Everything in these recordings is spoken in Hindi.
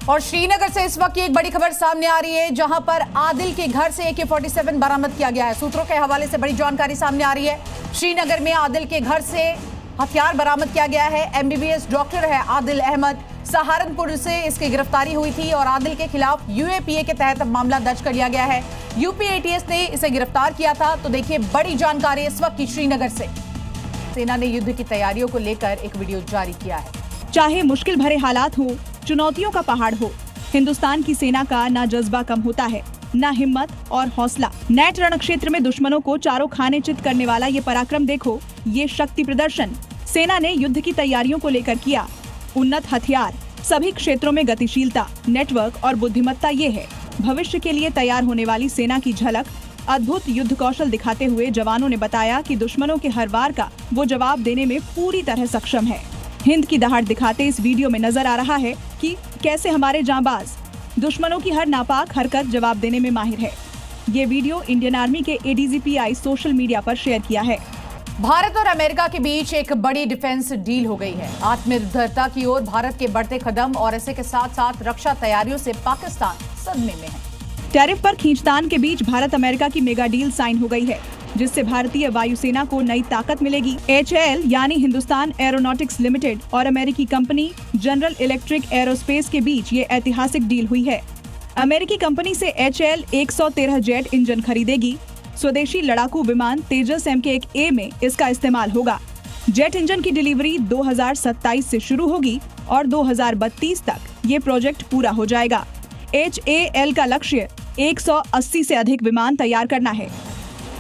और श्रीनगर से इस वक्त की एक बड़ी खबर सामने आ रही है, जहां पर आदिल के घर से AK-47 बरामद किया गया है। सूत्रों के हवाले से बड़ी जानकारी सामने आ रही है। श्रीनगर में आदिल के घर से हथियार बरामद किया गया है। MBBS डॉक्टर है आदिल अहमद। सहारनपुर से इसकी गिरफ्तारी हुई थी और आदिल के खिलाफ UAPA के तहत मामला दर्ज कर लिया गया है। UP ATS ने इसे गिरफ्तार किया था। तो देखिए बड़ी जानकारी इस वक्त की श्रीनगर से। सेना ने युद्ध की तैयारियों को लेकर एक वीडियो जारी किया है। चाहे मुश्किल भरे हालात हो, चुनौतियों का पहाड़ हो, हिंदुस्तान की सेना का ना जज्बा कम होता है, ना हिम्मत और हौसला। नेट रण क्षेत्र में दुश्मनों को चारों खाने चित करने वाला ये पराक्रम देखो, ये शक्ति प्रदर्शन सेना ने युद्ध की तैयारियों को लेकर किया। उन्नत हथियार, सभी क्षेत्रों में गतिशीलता, नेटवर्क और बुद्धिमत्ता ये है भविष्य के लिए तैयार होने वाली सेना की झलक। अद्भुत युद्ध कौशल दिखाते हुए जवानों ने बताया कि दुश्मनों के हर वार का वो जवाब देने में पूरी तरह सक्षम है। हिंद की दहाड़ दिखाते इस वीडियो में नजर आ रहा है कि कैसे हमारे जांबाज दुश्मनों की हर नापाक हरकत जवाब देने में माहिर है। ये वीडियो इंडियन आर्मी के ADGPI सोशल मीडिया पर शेयर किया है। भारत और अमेरिका के बीच एक बड़ी डिफेंस डील हो गई है। आत्मनिर्भरता की ओर भारत के बढ़ते कदम और इसी के साथ साथ रक्षा तैयारियों से पाकिस्तान सदमे में है। टैरिफ पर खींचतान के बीच भारत अमेरिका की मेगा डील साइन हो गई है, जिससे भारतीय वायुसेना को नई ताकत मिलेगी। HAL यानी हिंदुस्तान एरोनॉटिक्स लिमिटेड और अमेरिकी कंपनी जनरल इलेक्ट्रिक एरोस्पेस के बीच ये ऐतिहासिक डील हुई है। अमेरिकी कंपनी से HAL 113 जेट इंजन खरीदेगी। स्वदेशी लड़ाकू विमान तेजस MK-1A में इसका इस्तेमाल होगा। जेट इंजन की डिलीवरी 2027 से शुरू होगी और 2032 तक ये प्रोजेक्ट पूरा हो जाएगा। HAL का लक्ष्य 180 से अधिक विमान तैयार करना है।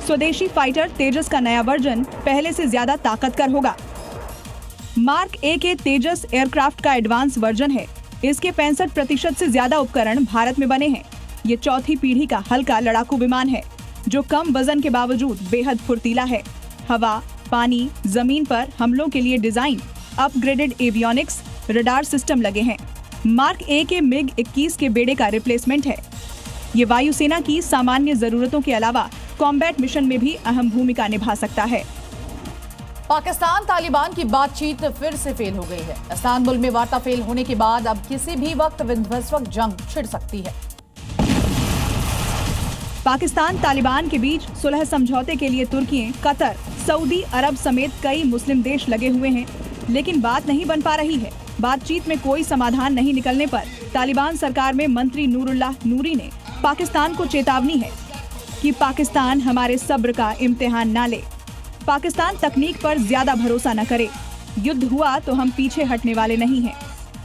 स्वदेशी फाइटर तेजस का नया वर्जन पहले से ज्यादा ताकतवर होगा। मार्क A के तेजस एयरक्राफ्ट का एडवांस वर्जन है। इसके 65% से ज्यादा उपकरण भारत में बने हैं। ये चौथी पीढ़ी का हल्का लड़ाकू विमान है, जो कम वजन के बावजूद बेहद फुर्तीला है। हवा, पानी, जमीन पर हमलों के लिए design, upgraded avionics, radar system लगे हैं। मार्क A के MiG-21 के बेड़े का रिप्लेसमेंट है। ये वायुसेना की सामान्य जरूरतों के अलावा कॉम्बैट मिशन में भी अहम भूमिका निभा सकता है। पाकिस्तान तालिबान की बातचीत फिर से फेल हो गई है। इस्तांबुल में वार्ता फेल होने के बाद अब किसी भी वक्त विध्वंसक जंग छिड़ सकती है। पाकिस्तान तालिबान के बीच सुलह समझौते के लिए तुर्की, कतर, सऊदी अरब समेत कई मुस्लिम देश लगे हुए हैं, लेकिन बात नहीं बन पा रही है। बातचीत में कोई समाधान नहीं निकलने पर तालिबान सरकार में मंत्री नूरुल्लाह नूरी ने पाकिस्तान को चेतावनी है कि पाकिस्तान हमारे सब्र का इम्तिहान ना ले। पाकिस्तान तकनीक पर ज्यादा भरोसा न करे। युद्ध हुआ तो हम पीछे हटने वाले नहीं हैं।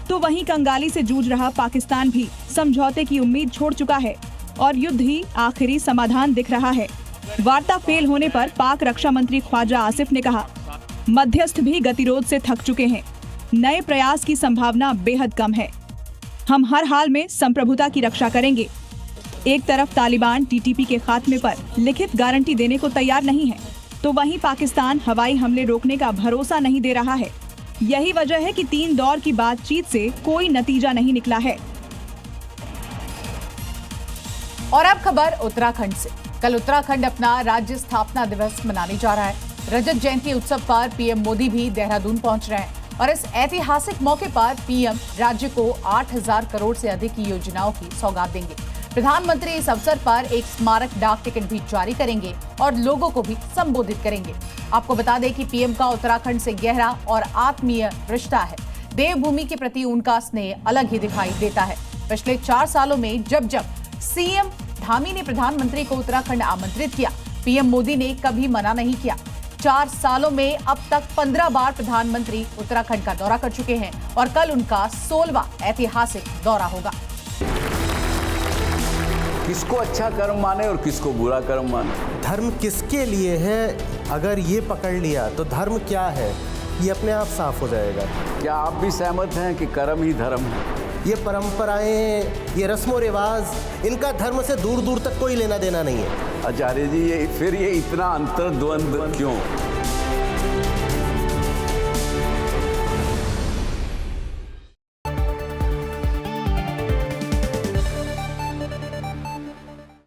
तो वहीं कंगाली से जूझ रहा पाकिस्तान भी समझौते की उम्मीद छोड़ चुका है और युद्ध ही आखिरी समाधान दिख रहा है। वार्ता फेल होने पर पाक रक्षा मंत्री ख्वाजा आसिफ ने कहा, मध्यस्थ भी गतिरोध से थक चुके हैं। नए प्रयास की संभावना बेहद कम है। हम हर हाल में संप्रभुता की रक्षा करेंगे। एक तरफ तालिबान TTP के खात्मे पर लिखित गारंटी देने को तैयार नहीं है, तो वहीं पाकिस्तान हवाई हमले रोकने का भरोसा नहीं दे रहा है। यही वजह है कि 3 दौर की बातचीत से कोई नतीजा नहीं निकला है। और अब खबर उत्तराखंड से। कल उत्तराखंड अपना राज्य स्थापना दिवस मनाने जा रहा है। रजत जयंती उत्सव पर PM मोदी भी देहरादून पहुंच रहे हैं और इस ऐतिहासिक मौके पर PM राज्य को 8,000 करोड़ से अधिक की योजनाओं की सौगात देंगे। प्रधानमंत्री इस अवसर पर एक स्मारक डाक टिकट भी जारी करेंगे और लोगों को भी संबोधित करेंगे। आपको बता दें कि PM का उत्तराखंड से गहरा और आत्मीय रिश्ता है। देवभूमि के प्रति उनका स्नेह अलग ही दिखाई देता है। पिछले 4 सालों में जब CM धामी ने प्रधानमंत्री को उत्तराखंड आमंत्रित किया, PM मोदी ने कभी मना नहीं किया। 4 सालों में अब तक 15 बार प्रधानमंत्री उत्तराखंड का दौरा कर चुके हैं और कल उनका 16वां ऐतिहासिक दौरा होगा। किसको अच्छा कर्म माने और किसको बुरा कर्म माने, धर्म किसके लिए है, अगर ये पकड़ लिया तो धर्म क्या है ये अपने आप साफ हो जाएगा। क्या आप भी सहमत हैं कि कर्म ही धर्म है? ये परंपराएं, ये रस्मों रिवाज, इनका धर्म से दूर दूर तक कोई लेना देना नहीं है। आचार्य जी, ये इतना अंतर्द्वंद क्यों?